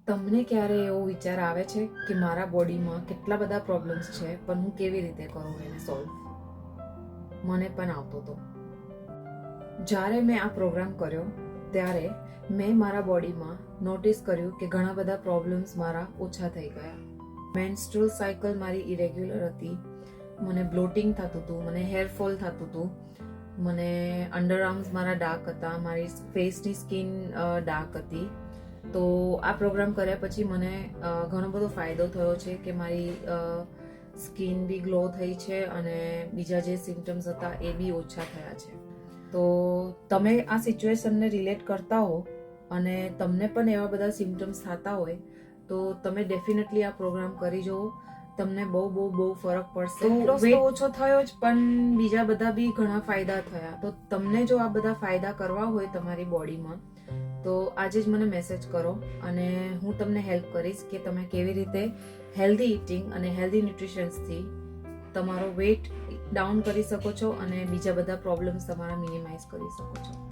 તમને ક્યારે એવો વિચાર આવે છે કે મારા બોડીમાં કેટલા બધા પ્રોબ્લેમ્સ છે પણ હું કેવી રીતે કરું એને સોલ્વ? મને પણ આવતો હતો. જ્યારે મેં આ પ્રોગ્રામ કર્યો ત્યારે મેં મારા બોડીમાં નોટિસ કર્યું કે ઘણા બધા પ્રોબ્લેમ્સ મારા ઓછા થઈ ગયા. મેન્સ્ટ્રુઅલ સાયકલ મારી ઇરેગ્યુલર હતી, મને બ્લોટિંગ થતું હતું, મને હેરફોલ થતું હતું, મને અંડરઆર્મ્સ મારા ડાર્ક હતા, મારી ફેસની સ્કિન ડાર્ક હતી. તો આ પ્રોગ્રામ કર્યા પછી મને ઘણો બધો ફાયદો થયો છે કે મારી સ્કિન બી ગ્લો થઈ છે અને બીજા જે સિમ્ટમ્સ હતા એ બી ઓછા થયા છે. તો તમે આ સિચ્યુએશનને રિલેટ કરતા હો અને તમને પણ એવા બધા સિમ્ટમ્સ થતા હોય તો તમે ડેફિનેટલી આ પ્રોગ્રામ કરી જુઓ. તમને બહુ ફરક પડશે. વેટ ઓછો થયો જ પણ બીજા બધા બી ઘણા ફાયદા થયા. તો તમને જો આ બધા ફાયદા કરવા હોય તમારી બોડીમાં તો આજે જ મને મેસેજ કરો અને હું તમને હેલ્પ કરીશ કે તમે કેવી રીતે હેલ્ધી ઇટિંગ અને હેલ્ધી ન્યુટ્રિશન્સથી તમારો વેટ ડાઉન કરી શકો છો અને બીજા બધા પ્રોબ્લેમ્સ તમારા મિનિમાઇઝ કરી શકો છો.